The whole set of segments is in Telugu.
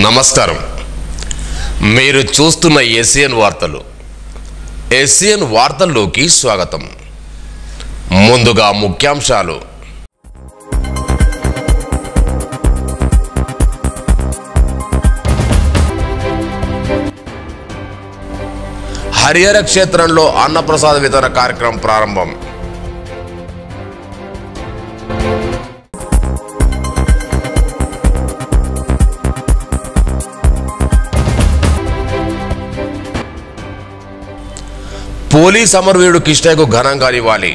నమస్కారం. మీరు చూస్తున్న ఎస్ఎన్ వార్తలు. ఎస్ఎన్ వార్తల్లోకి స్వాగతం. ముందుగా ముఖ్యాంశాలు. హరిహర క్షేత్రంలో అన్నప్రసాద వితరణ కార్యక్రమం ప్రారంభం. పోలీస్ అమరవీరుడు కృష్ణయ్యకు ఘనంగా నివాళి.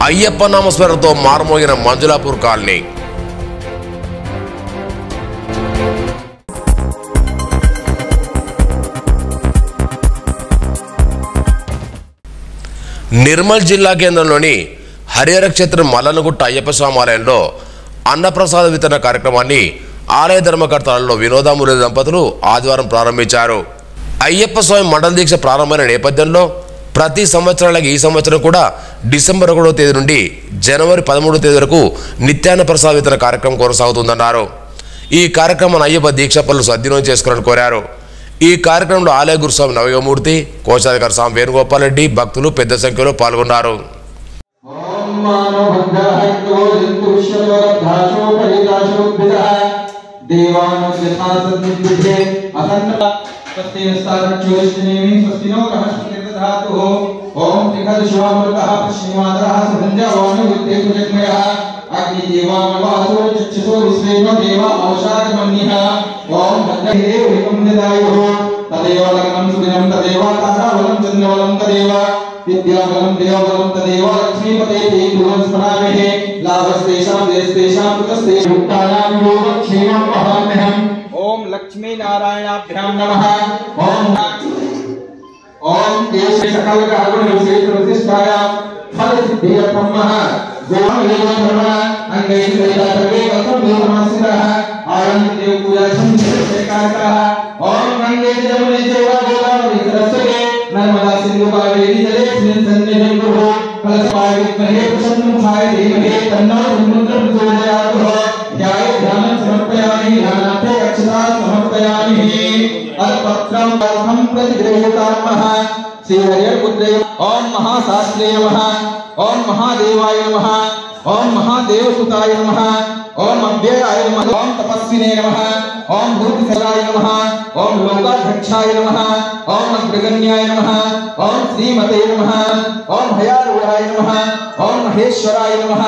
అయ్యప్ప నామస్మరణతో మారుమోగిన మంజులాపూర్ కాలనీ. నిర్మల్ జిల్లా కేంద్రంలోని హరిహర క్షేత్రం మల్లనగుట్ట అయ్యప్ప స్వామి ఆలయంలో అన్నప్రసాద వితరణ కార్యక్రమాన్ని ఆలయ ధర్మకర్తలలో వినోదామురళి దంపతులు ఆదివారం ప్రారంభించారు. అయ్యప్ప స్వామి మండల దీక్ష ప్రారంభమైన నేపథ్యంలో ప్రతి సంవత్సరాలకి ఈ సంవత్సరం కూడా డిసెంబర్ 1వ తేదీ నుండి జనవరి 13వ తేదీ వరకు నిత్యాన్న ప్రసాద వితరణ కార్యక్రమం కొనసాగుతుందన్నారు. ఈ కార్యక్రమాన్ని అయ్యప్ప దీక్ష పనులు సద్వినియోగం చేసుకోవాలని కోరారు. ఈ కార్యక్రమంలో ఆలయ గురుస్వామి నవయోగమూర్తి, కోశాధికారి సాం వేణుగోపాల్ రెడ్డి, భక్తులు పెద్ద సంఖ్యలో పాల్గొన్నారు. तदेवलगनं सुदिनं तदेव तारावलं चन्द्रवलं तदेव विद्यावलं देववलं तदेव लक्ष्मीपते देवं स्मरामहे लाभस्तेषां देशतेषां कृतस्तेषां युक्तानां योगक्षेमं वहाम्यहम्. ओम लक्ष्मी नारायणाभ्यां नमः. ओम केश सकल कागुण विशेष प्रतिष्ठायां फल सिद्धियर्थं गोमलेव धर्म अंगैः वेदा सर्वे वसं देवमासिरः आनंद देव पूजा संस्कारः. ओम गंगे जमुने चैव गोदावरी सरस्वती नर्मदा सिंधु कावेरी जलेस्मिन् सन्निधिं कुरु कलशपाविद्महे प्रसन्नमुखाय धीमहि तन्नो रुद्रं प्रचोदयात्. ध्यानं समर्पयामि ध्यानार्थे अक्षता समर्पयामि. अल्पत्रं अर्थं प्रतिगृह्यतामः. श्री हरिहरपुत्रे ओम महाशास्त्रे नमः. ओम महादेवाय नमः. ओम महादेवसुताय नमः. ओम अव्ययाय नमः. ओम तपस्विने नमः. ओम भूतसराय नमः. ओम लोकाध्यक्षाय नमः. ओम अग्रगण्याय नमः. ओम श्रीमते नमः. ओम हयारूढ़ाय नमः. ओम महेश्वराय नमः.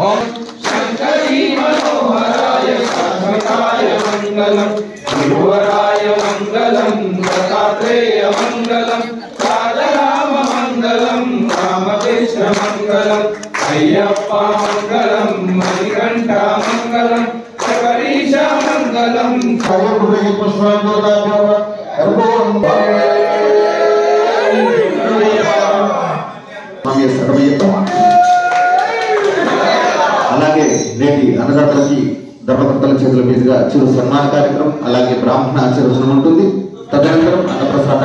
ओम शंकरी मनोहराय शाश्वताय मंगलम शिवराय मंगलम दत्तात्रेय मंगलम राम मंगलम रामकृष्ण मंगलम अय्यप्पा मंगलम मणिकंठ मंगलम शबरीश मंगलम सर्वभूते पुष्पांजलिर्भव అలాగే నేటి అన్నదాతలకి ధర్మకర్తల చేతుల మీదుగా చిరు సన్మాన కార్యక్రమం, అలాగే బ్రాహ్మణ ఆశీర్వచనం ఉంటుంది. తదనంతరం అన్నప్రసాద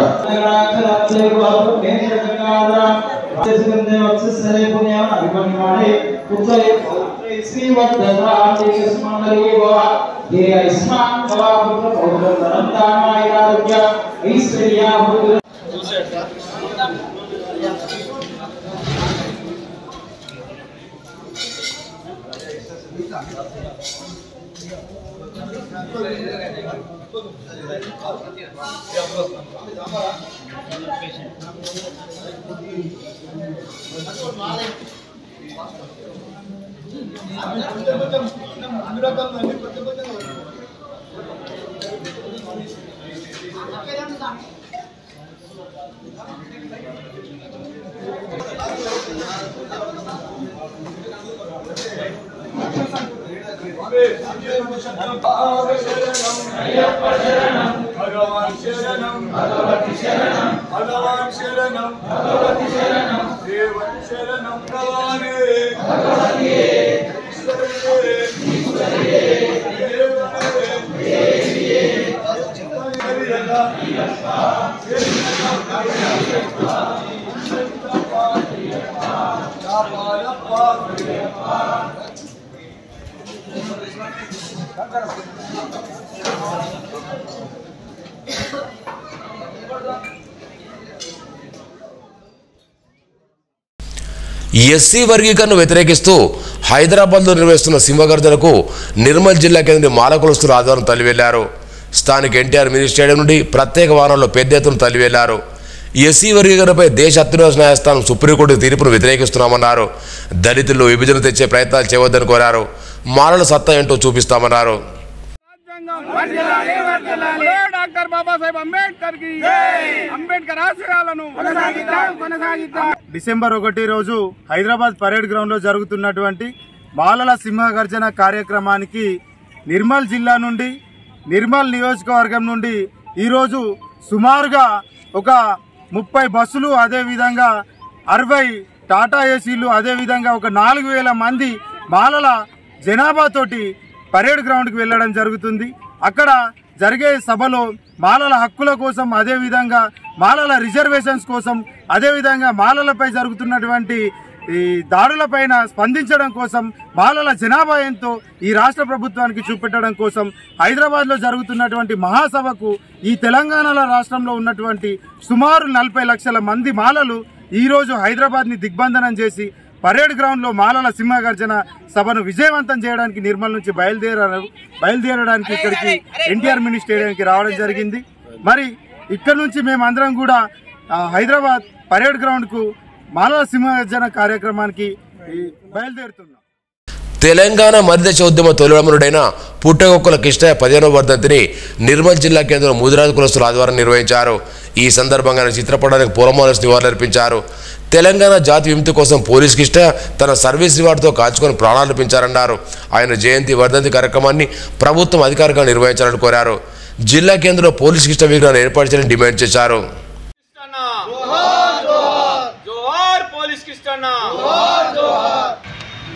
भगवान शरणम भगवती शरणम भगवान शरणम भगवती शरणम देवन शरणम भगवाने भगवती ईश्वरे ईश्वरे देवने देवी ఎస్సీ వర్గీకరణను వ్యతిరేకిస్తూ హైదరాబాద్లో నిర్వహిస్తున్న సింహగర్జనకు నిర్మల్ జిల్లా కేంద్ర మాలకులస్తులు ఆదివారం తల్లివెళ్లారు. స్థానిక ఎన్టీఆర్ మినీ స్టేడియం నుండి ప్రత్యేక వాహనంలో పెద్ద ఎత్తున తల్లివెళ్లారు. ఎస్సీ వర్గీకరణపై దేశ అత్యున్నత న్యాయస్థానం సుప్రీంకోర్టు తీర్పును వ్యతిరేకిస్తున్నామన్నారు. దళితుల్లో విభజన తెచ్చే ప్రయత్నాలు చేయవద్దని కోరారు. మాలల సత్తా ఏంటో చూపిస్తామన్నారు. డాక్టర్ బాబాసాహెబ్ అంబేద్కర్ కి అంబేద్కర్ ఆశయాలను కొనసాగిద్దాం. డిసెంబర్ 1 రోజు హైదరాబాద్ పరేడ్ గ్రౌండ్ లో జరుగుతున్నటువంటి మాలల సింహగర్జన కార్యక్రమానికి నిర్మల్ జిల్లా నుండి నిర్మల్ నియోజకవర్గం నుండి ఈరోజు సుమారుగా ఒక 30 బస్సులు, అదేవిధంగా 60 టాటా ఏసీలు, అదేవిధంగా ఒక 4000 మంది మాలల జనాభాతోటి పరేడ్ గ్రౌండ్కి వెళ్ళడం జరుగుతుంది. అక్కడ జరిగే సభలో మాలల హక్కుల కోసం, అదేవిధంగా మాలల రిజర్వేషన్స్ కోసం, అదేవిధంగా మాలలపై జరుగుతున్నటువంటి ఈ దాడులపైన స్పందించడం కోసం, మాలల జనాభా ఎంతో ఈ రాష్ట్ర ప్రభుత్వానికి చూపెట్టడం కోసం హైదరాబాద్లో జరుగుతున్నటువంటి మహాసభకు ఈ తెలంగాణ రాష్ట్రంలో ఉన్నటువంటి సుమారు 40 లక్షల మంది మాలలు ఈరోజు హైదరాబాద్ని దిగ్బంధనం చేసి పరేడ్ గ్రౌండ్లో మాలల సింహగర్జన సభను విజయవంతం చేయడానికి నిర్మల్ నుంచి బయలుదేరడానికి ఇక్కడికి ఎన్టీఆర్ మినీ స్టేడియంకి రావడం జరిగింది. మరి ఇక్కడ నుంచి మేమందరం కూడా హైదరాబాద్ పరేడ్ గ్రౌండ్కు మాలల సింహగర్జన కార్యక్రమానికి బయలుదేరుతున్నాం. తెలంగాణ మరిదశ ఉద్యమ తొలిరమణుడైన పుట్టగొక్కల కృష్ణయ్య 15వ వర్ధంతిని నిర్మల్ జిల్లా కేంద్రం ముదిరాజు కులస్తులు ఆదివారం నిర్వహించారు. ఈ సందర్భంగా చిత్రపటానికి పూలమాలలు నివాళులర్పించారు. తెలంగాణ జాతి విముక్తి కోసం పోలీస్ కృష్ణయ్య తన సర్వీస్ రివార్డుతో కాల్చుకొని ప్రాణాలర్పించారన్నారు. ఆయన జయంతి వర్ధంతి కార్యక్రమాన్ని ప్రభుత్వం అధికారికంగా నిర్వహించాలని కోరారు. జిల్లా కేంద్రంలో పోలీస్ కృష్ణ విగ్రహాన్ని ఏర్పాటు చేయాలని డిమాండ్ చేశారు.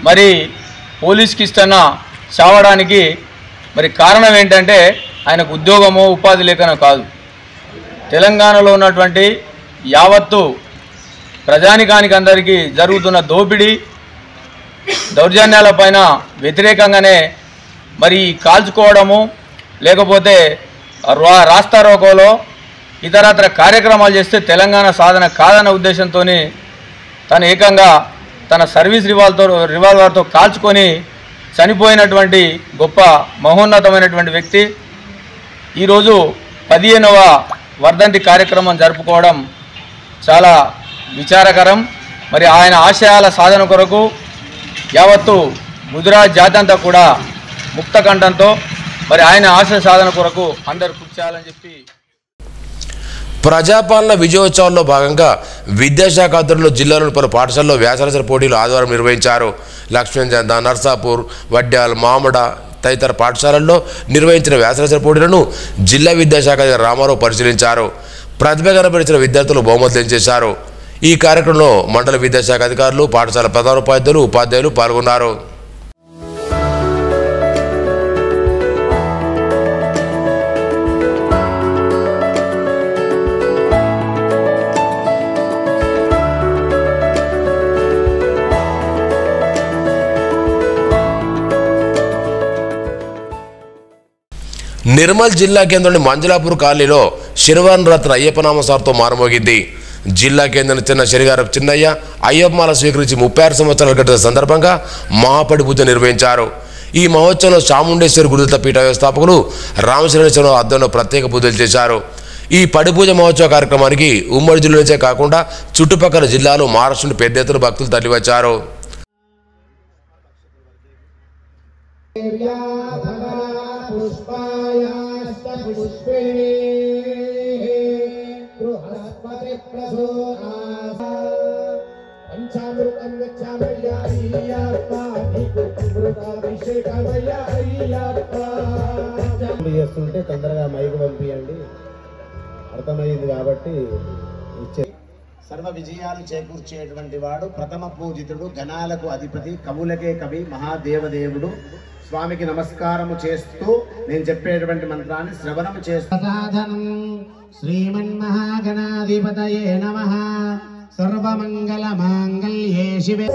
మరి పోలీస్ కిష్టన్న చావడానికి మరి కారణం ఏంటంటే ఆయనకు ఉద్యోగమో ఉపాధి లేకనో కాదు. తెలంగాణలో ఉన్నటువంటి యావత్తు ప్రజానికానికి అందరికీ జరుగుతున్న దోపిడీ దౌర్జన్యాలపైన వ్యతిరేకంగానే మరి కాల్చుకోవడము, లేకపోతే రాస్తారోకోలో ఇతరత్ర కార్యక్రమాలు చేస్తే తెలంగాణ సాధన కాదన్న ఉద్దేశంతో తను ఏకంగా తన సర్వీస్ రివాల్వర్తో కాల్చుకొని చనిపోయినటువంటి గొప్ప మహోన్నతమైనటువంటి వ్యక్తి. ఈరోజు 15వ వర్ధంతి కార్యక్రమం జరుపుకోవడం చాలా విచారకరం. మరి ఆయన ఆశయాల సాధన కొరకు యావత్తు ముదిరాజ్ జాతి అంతా కూడా ముక్తకంఠంతో మరి ఆయన ఆశయ సాధన కొరకు అందరూ కృషి చేయాలని చెప్పి ప్రజాపాలన విజయోత్సవాల్లో భాగంగా విద్యాశాఖ ఆధ్వర్యంలో జిల్లాలోని పలు పాఠశాలలో వ్యాసరచన పోటీలు ఆదివారం నిర్వహించారు. లక్ష్మీచంద, నర్సాపూర్, వడ్డ్యాల్, మామడ తదితర పాఠశాలల్లో నిర్వహించిన వ్యాసరచన పోటీలను జిల్లా విద్యాశాఖ రామారావు పరిశీలించారు. ప్రతిభ కనబరిచిన విద్యార్థులు బహుమతులు చేశారు. ఈ కార్యక్రమంలో మండల విద్యాశాఖ అధికారులు, పాఠశాల ప్రధానోపాధ్యాయులు, ఉపాధ్యాయులు పాల్గొన్నారు. నిర్మల్ జిల్లా కేంద్రంలోని మంజలాపూర్ కాలనీలో శనివారం రాత్రి అయ్యప్పనామ సార్తో మారుమోగింది. జిల్లా కేంద్రం చిన్న శనిగారపు చిన్నయ్య అయ్యప్పమాల స్వీకరించి 36 సంవత్సరాలు గడిచిన సందర్భంగా మహాపడి పూజ నిర్వహించారు. ఈ మహోత్సవంలో చాముండేశ్వరి గురుదత్త పీఠ వ్యవస్థాపకులు రామచంద్ర ఆధ్వర్యంలో ప్రత్యేక పూజలు చేశారు. ఈ పడి పూజ మహోత్సవ కార్యక్రమానికి ఉమ్మడి జిల్లా నుంచే కాకుండా చుట్టుపక్కల జిల్లాలు, మహారాష్ట్ర నుండి పెద్ద ఎత్తున భక్తులు తరలివచ్చారు. చేస్తుంటే తొందరగా మైకు పంపియండి, అర్థమైంది కాబట్టి ఇచ్చే. సర్వ విజయాలు చేకూర్చేటువంటి వాడు ప్రథమ పూజితుడు, గణాలకు అధిపతి, కవులకే కవి, మహాదేవదేవుడు. స్వామికి నమస్కారము చేస్తూ నేను చెప్పేటువంటి మంత్రాన్ని శ్రవణం చేస్తూ శ్రీమన్మహాగణాధిపతయే నమః. సర్వమంగళమాంగళ్యే శివే.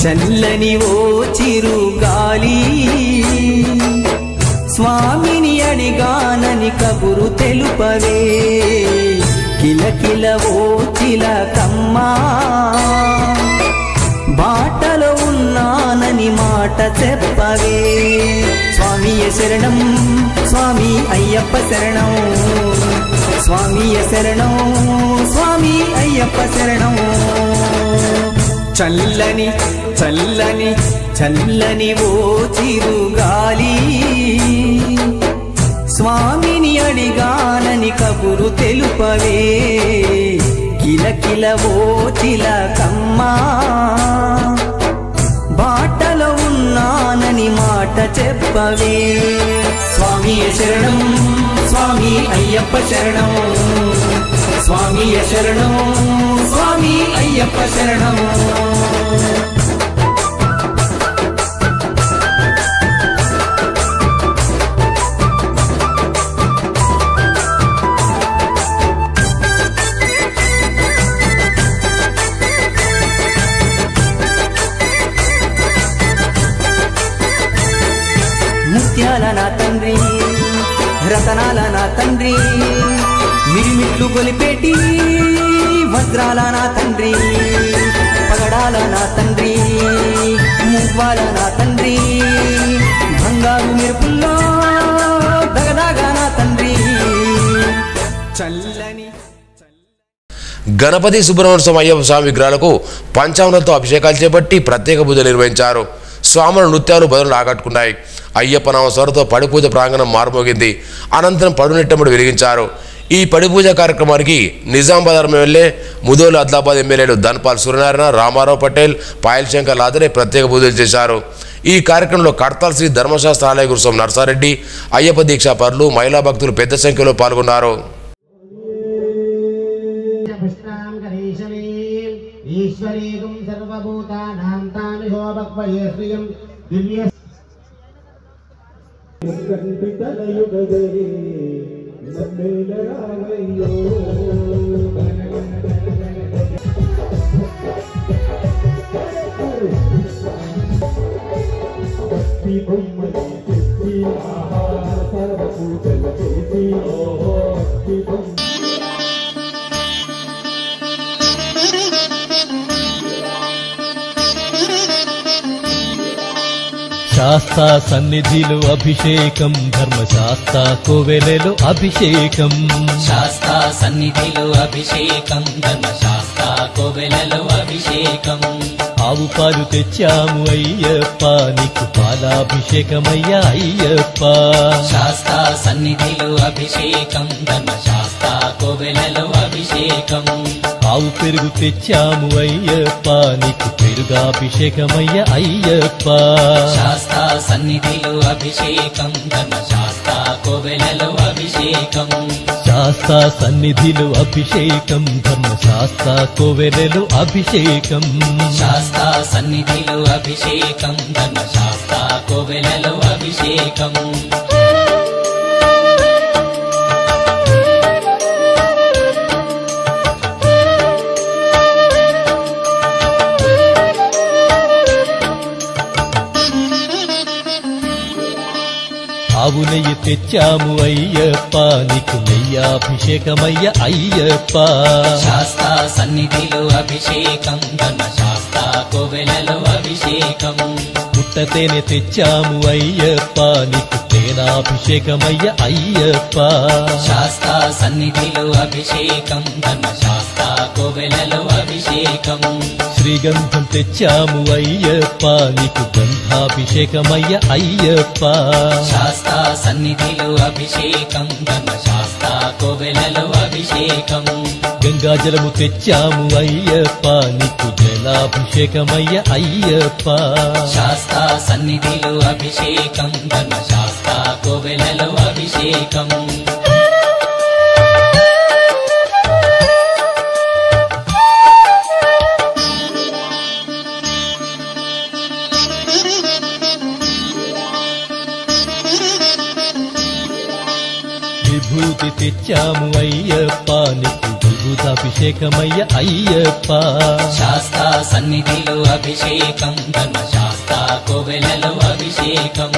చల్లని ఓ చిరుగాలి స్వామిని అడిగానని కబురు తెలుపవే. కిలకిల ఓ చిలకమ్మా బాటలో ఉన్నానని మాట చెప్పవే. స్వామియ శరణం స్వామి అయ్యప్ప శరణం. స్వామియ శరణం స్వామి అయ్యప్ప శరణం. చల్లని చల్లని చల్లని ఓ చిరుగాలి స్వామిని అడిగానని కబురు తెలుపవే. కిలకిల ఓ చిలకమ్మా బాటలో ఉన్నానని మాట చెప్పవే. స్వామియ శరణం స్వామి అయ్యప్ప శరణం. స్వామియ శరణం స్వామి అయ్యప్ప శరణం. ముత్యాల నా తండ్రి రతనాల నా తండ్రి మిరిమిట్లు గొలిపేటి వజ్రాల నా తండ్రి పగడాల నా తండ్రి మువ్వాల నా తండ్రి బంగారు మెరుపుల్లో దగదాగా నా తండ్రి. చల్లని గణపతి సుబ్రహ్మణ్య స్వామి అయ్యప్ప స్వామి విగ్రహాలకు పంచామృతంతో అభిషేకాలు చేపట్టి ప్రత్యేక పూజలు నిర్వహించారు. స్వాముల నృత్యాలు బదులు ఆకట్టుకున్నాయి. అయ్యప్ప నామ స్వరతో పడిపూజ ప్రాంగణం మారుమోగింది. అనంతరం పడునెట్టముడు వెలిగించారు. ఈ పడిపూజ కార్యక్రమానికి నిజామాబాద్ ఎమ్మెల్యే ముదోలు ఆదిలాబాద్ ఎమ్మెల్యేలు ధన్పాల్ సూర్యనారాయణ, రామారావు పటేల్, పాయల్ శంకర్ లాదరే ప్రత్యేక పూజలు చేశారు. ఈ కార్యక్రమంలో కడతాల్ శ్రీ ధర్మశాస్త్ర ఆలయ గురుస్వామి నర్సారెడ్డి, అయ్యప్ప దీక్షా పరులు, మహిళా భక్తులు పెద్ద సంఖ్యలో పాల్గొన్నారు. ఈశ్వరీకం సర్వభూతానాం తామిహో భక్వయే శ్రియం దివ్య శాస్తా సన్నిధిలో అభిషేకం, ధర్మశాస్త్ర కోవెలలో అభిషేకం. శాస్త్ర సన్నిధిలో అభిషేకం, ధర్మశాస్త్ర కోవెలలో అభిషేకం. ఆవు పాలు తెచ్చాము అయ్యప్ప, నీకు పాలాభిషేకమయ్యా అయ్యప్ప. శాస్త్ర సన్నిధిలో అభిషేకం, ధర్మశాస్త్ర కోవెలలో అభిషేకం. ఆవు పెరుగు తెచ్చాము అయ్యప్ప, నీకు పెరుగాభిషేకమయ్యా అయ్యప్ప. శాస్త్ర సన్నిధిలో అభిషేకం, ధర్మశాస్త్ర కోవెలలో అభిషేకం. శాస్త్ర సన్నిధిలో అభిషేకం, ధర్మశాస్త్ర కోవెలలో అభిషేకం. శాస్త్ర సన్నిధిలో అభిషేకం, ధర్మశాస్త్ర కోవెలలో అభిషేకం. ఆవు నెయ్యి తెచ్చాము అయ్యప్ప, నీకు నెయ్యాభిషేకమయ్య అయ్యప్ప. శాస్త్ర సన్నిధిలో అభిషేకం, ధర్మశాస్త్ర కోవెలలో అభిషేకం. పుట్టతేనె తెచ్చాము అయ్యప్ప, నీకు తేనాభిషేకమయ్య అయ్యప్ప. శాస్త్ర సన్నిధిలో అభిషేకం, ధర్మశాస్త్ర కోవెలలో అభిషేకం. శ్రీగంధం తెచ్చాము అయ్యప్ప, నీకు గంధాభిషేకమయ్య అయ్యప్ప. శాస్త్ర సన్నిధిలో అభిషేకం, ధర్మశాస్త్ర కోవెలలో అభిషేకం. గంగాజలము తెచ్చాము అయ్యప్ప, నీకు జలాభిషేకమయ్య అయ్యప్ప. శాస్త్ర సన్నిధిలో అభిషేకం, ధర్మశాస్త్ర కోవెలలో అభిషేకం. విభూతి తెచ్చాము అయ్యప్ప నీకు విభూతాభిషేకమయ్య అయ్యప్ప శాస్తా సన్నిధిలో అభిషేకం ధర్మశాస్త్ర కోవెలలో అభిషేకం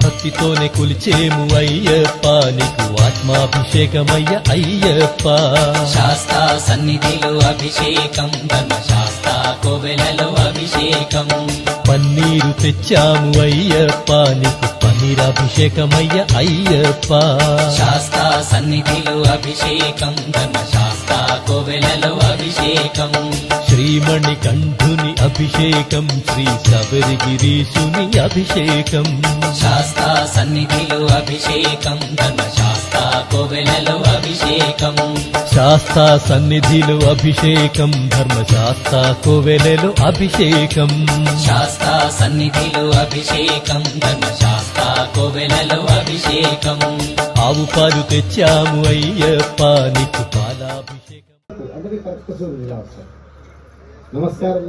భక్తితోనే కొలిచేము అయ్యప్ప నీకు ఆత్మాభిషేకమయ్య అయ్యప్ప శాస్తా సన్నిధిలో అభిషేకం ధర్మశాస్త్ర కోవెలలో అభిషేకం పన్నీరు తెచ్చాము అయ్యప్ప నీకు పన్నీరాభిషేకమయ్య అయ్యప్ప శాస్తా సన్నిధిలో అభిషేకం ధర్మశాస్త్ర కోవెలలో అభిషేకం శ్రీమణి కంఠుని అభిషేకం శ్రీ శబరిగిరీశుని అభిషేకం శాస్తా సన్నిధిలో అభిషేకం ధర్మశాస్త్ర కోవెలలో అభిషేకం శాస్తా సన్నిధిలో అభిషేకం ధర్మశాస్త్ర కోవెలలో అభిషేకం శాస్తా సన్నిధిలో అభిషేకం ధర్మశాస్త్ర కోవెలలో అభిషేకం ఆవు పాలు తెచ్చాము అయ్యప్ప నీకు పాలాభిషేకం నమస్కారం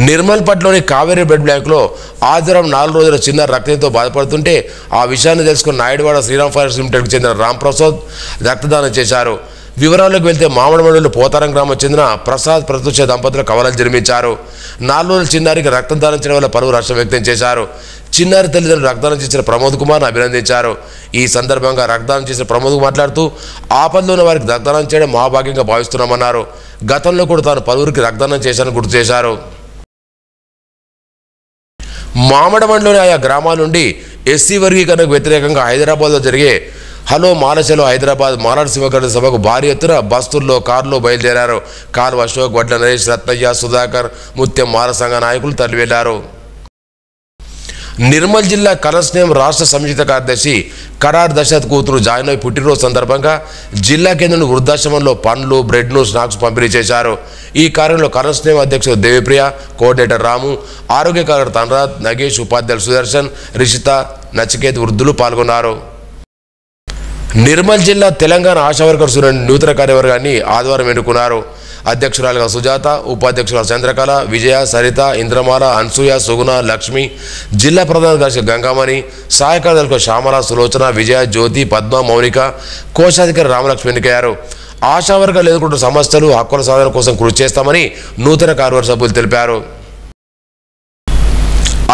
నిర్మల్పట్లోని కావేరీ బ్లడ్ బ్యాంకులో ఆదివారం 4 రోజుల చిన్న రక్తంతో బాధపడుతుంటే ఆ విషయాన్ని తెలుసుకున్న నాయుడువాడ శ్రీరామ్ ఫారెస్ట్ లిమిటెడ్కి చెందిన రాంప్రసాద్ రక్తదానం చేశారు. వివరాల్లోకి వెళ్తే మామిడి మండలి పోతారం గ్రామం చెందిన ప్రసాద్ ప్రత్యూష దంపతులు కవలలు జన్మించారు. 4 రోజుల చిన్నారికి రక్తదానం చేయడం వల్ల పలువురు హర్షం వ్యక్తం చేశారు. చిన్నారి తల్లిదండ్రులు రక్తదానం చేసిన ప్రమోద్ కుమార్ను అభినందించారు. ఈ సందర్భంగా రక్తదానం చేసిన ప్రమోద్ మాట్లాడుతూ ఆపదలో ఉన్న వారికి రక్తదానం చేయడం మహాభాగ్యంగా భావిస్తున్నామన్నారు. గతంలో కూడా తాను పలువురికి రక్తదానం చేశానని గుర్తు చేశారు. మామిడిమండలోని ఆయా గ్రామాల నుండి ఎస్సీ వర్గీకరణకు వ్యతిరేకంగా హైదరాబాద్లో జరిగే హలో మాలచలో హైదరాబాద్ మాలాడ్ శివగఢ సభకు భారీ ఎత్తున బస్సుల్లో కారులో బయలుదేరారు. కాల్వ అశోక్, వడ్ల నరేష్, రత్నయ్య, సుధాకర్, ముత్యం మాల సంఘ నాయకులు తరలివెళ్లారు. నిర్మల్ జిల్లా కనస్నేం రాష్ట్ర సంయుక్త కార్యదర్శి కడార్ దశరథ్ కూతురు జాయినోయ్ పుట్టినరోజు సందర్భంగా జిల్లా కేంద్రంలో వృద్ధాశ్రమంలో పండ్లు, బ్రెడ్ను, స్నాక్స్ పంపిణీ చేశారు. ఈ కార్యంలో కనస్నేం అధ్యక్షుడు దేవిప్రియ, కోఆర్డినేటర్ రాము, ఆరోగ్య కార్యకర్త తన్రాజ్, నగేష్, ఉపాధ్యాయులు సుదర్శన్, రిషిత, నచికేత్ వృద్ధులు పాల్గొన్నారు. నిర్మల్ జిల్లా తెలంగాణ ఆశావర్కర్స్ నూతన కార్యవర్గాన్ని ఆదివారం ఎన్నుకున్నారు. అధ్యక్షురాలుగా సుజాత, ఉపాధ్యక్షురాలు చంద్రకళ, విజయ, సరిత, ఇంద్రమాల, అన్సూయ, సుగుణ, లక్ష్మి, జిల్లా ప్రధాన కార్యదర్శి గంగామణి, సహాయ కార్యదర్శులు శ్యామల, సులోచన, విజయ, జ్యోతి, పద్మ, మౌనిక, కోశాధికారి రామలక్ష్మి ఎన్నికయ్యారు. ఆశావర్గాలు ఎదుర్కొంటున్న సమస్యలు, హక్కుల సాధన కోసం కృషి చేస్తామని నూతన కార్యవర్గ సభ్యులు తెలిపారు.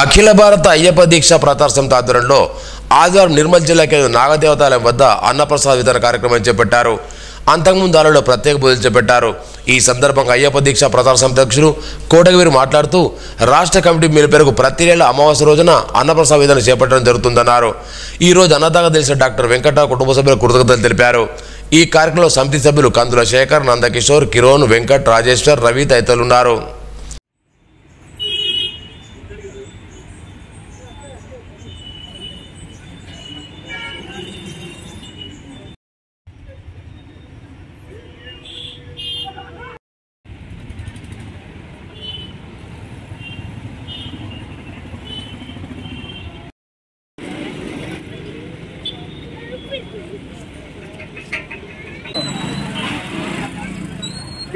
అఖిల భారత అయ్యప్ప దీక్ష ప్రచార సమితి ఆధ్వర్యంలో ఆదివారం నిర్మల్ జిల్లా కేంద్రం నాగదేవతాలయం వద్ద అన్నప్రసాద వితరణ కార్యక్రమం చేపట్టారు. అంతకుముందు దానిలో ప్రత్యేక పూజలు చేపట్టారు. ఈ సందర్భంగా అయ్యప్ప దీక్ష ప్రచార సమితి అధ్యక్షులు కోటగిరి మాట్లాడుతూ రాష్ట్ర కమిటీ మేరకు ప్రతి నెల అమావాస్య రోజున అన్నప్రసాద వితరణ చేపట్టడం జరుగుతుందన్నారు. ఈ రోజు అన్నదానం తెలిసిన డాక్టర్ వెంకట కుటుంబ సభ్యులు కృతజ్ఞతలు తెలిపారు. ఈ కార్యక్రమంలో సమితి సభ్యులు కందుల శేఖర్, నందకిషోర్, కిరోన్, వెంకట్, రాజేశ్వర్, రవి తదితరులు ఉన్నారు.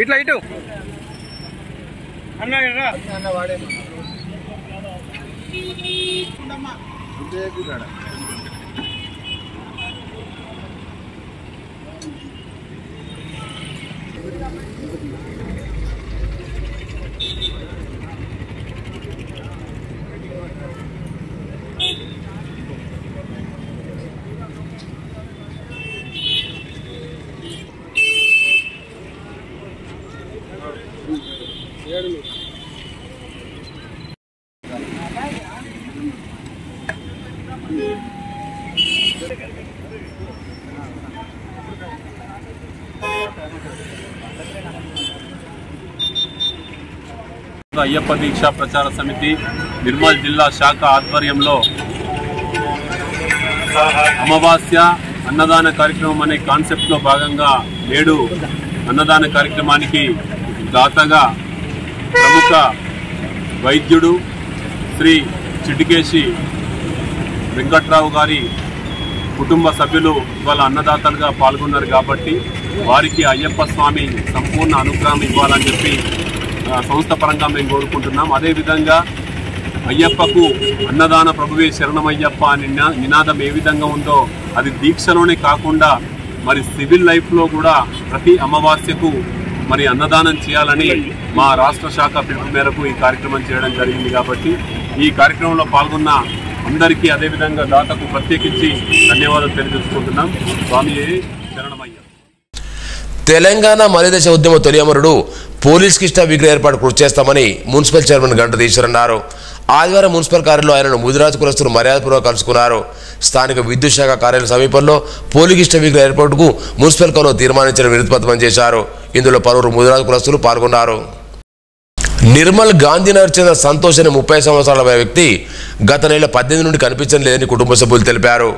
ఇట్లా ఇటు అన్న వాడే అయ్యప్ప దీక్ష ప్రచార సమితి నిర్మల్ జిల్లా శాఖ ఆధ్వర్యంలో అమావాస్య అన్నదాన కార్యక్రమం అనే కాన్సెప్ట్లో భాగంగా నేడు అన్నదాన కార్యక్రమానికి దాతగా ప్రముఖ వైద్యుడు శ్రీ చిటికేశి వెంకట్రావు గారి కుటుంబ సభ్యులు ఇవాళ అన్నదాతలుగా పాల్గొన్నారు కాబట్టి వారికి అయ్యప్ప స్వామి సంపూర్ణ అనుగ్రహం ఇవ్వాలని చెప్పి సంస్థ పరంగా మేము కోరుకుంటున్నాం. అదేవిధంగా అయ్యప్పకు అన్నదాన ప్రభువే శరణమయ్యప్ప అని నినాదం ఏ విధంగా ఉందో అది దీక్షలోనే కాకుండా మరి సివిల్ లైఫ్లో కూడా ప్రతి అమావాస్యకు మరి అన్నదానం చేయాలని మా రాష్ట్ర శాఖ పిలుపు మేరకు ఈ కార్యక్రమం చేయడం జరిగింది. కాబట్టి ఈ కార్యక్రమంలో పాల్గొన్న అందరికీ అదేవిధంగా దాతకు ప్రత్యేకించి ధన్యవాదాలు తెలియజేసుకుంటున్నాం. స్వామియే శరణమయ్య. తెలంగాణ మలిదశ ఉద్యమ తొలి అమరుడు పోలీస్ కిష్ట విగ్రహ ఏర్పాటు కృషి చేస్తామని మున్సిపల్ చైర్మన్ గంటధీశ్వర్ అన్నారు. ఆదివారం మున్సిపల్ కార్యాలయంలో ఆయనను ముదిరాజ్ కులస్తులు మర్యాదపూర్వకంగా కలుసుకున్నారు. స్థానిక విద్యుత్ శాఖ కార్యాలయం సమీపంలో పోలీస్ కిష్ట విగ్రహ ఏర్పాటుకు మున్సిపల్ కౌన్సిల్ తీర్మానించిన వినతిపత్రం చేశారు. ఇందులో పలువురు ముదిరాజ్ కులస్తులు పాల్గొన్నారు. నిర్మల్ గాంధీనగర్ చెందిన సంతోష్ అనే 30 సంవత్సరాల వ్యక్తి గత నెల 18 నుండి కనిపించడం లేదని కుటుంబ సభ్యులు తెలిపారు.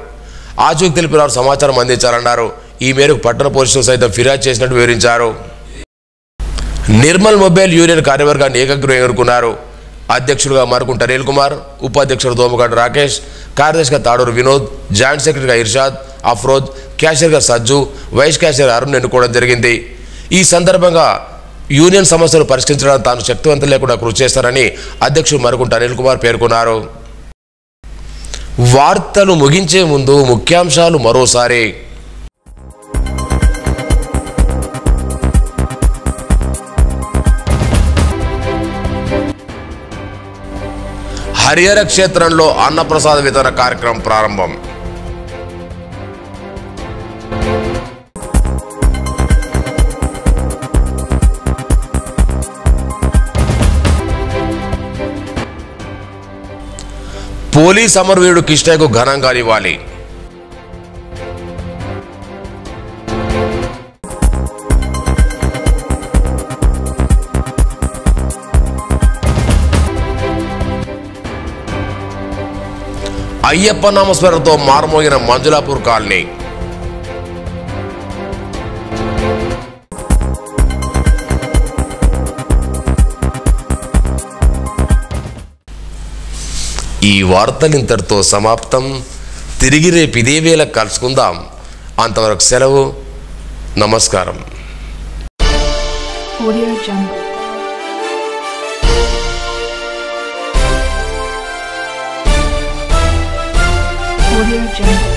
ఆచూకీ తెలిపిన వారు సమాచారం అందించారన్నారు. ఈ మేరకు పట్టణ పోలీసులు సైతం ఫిర్యాదు చేసినట్టు వివరించారు. నిర్మల్ మొబైల్ యూనియన్ కార్యవర్గాన్ని ఏకగ్రీవం ఎన్నుకున్నారు. అధ్యక్షులుగా మరకుంట అనిల్ కుమార్, ఉపాధ్యక్షుడు దోమగడ్డ రాకేష్, కార్యదర్శిగా తాడూరు వినోద్, జాయింట్ సెక్రటరీగా ఇర్షాద్, అఫ్రోజ్, క్యాషియర్గా సజ్జు, వైస్ క్యాషియర్ అరుణ్ ఎన్నుకోవడం జరిగింది. ఈ సందర్భంగా యూనియన్ సమస్యలు పరిష్కరించడానికి తాను శక్తివంతం లేకుండా కృషి చేస్తారని అధ్యక్షుడు మరకుంట అనిల్ కుమార్ పేర్కొన్నారు. వార్తలు ముగించే ముందు ముఖ్యాంశాలు మరోసారి. హరిహర క్షేత్రంలో అన్నప్రసాద వితరణ కార్యక్రమం ప్రారంభం. పోలీస్ అమరవీరుడు కిష్టయ్యకు ఘనంగా నివాళి. అయ్యప్ప నామస్మరణతో మారుమోగిన మంజులాపూర్ కాలనీ. ఈ వార్తలు ఇంతటితో సమాప్తం. తిరిగి రేపు ఇదే వేళ కలుసుకుందాం. అంతవరకు సెలవు. నమస్కారం. Audio Jungle.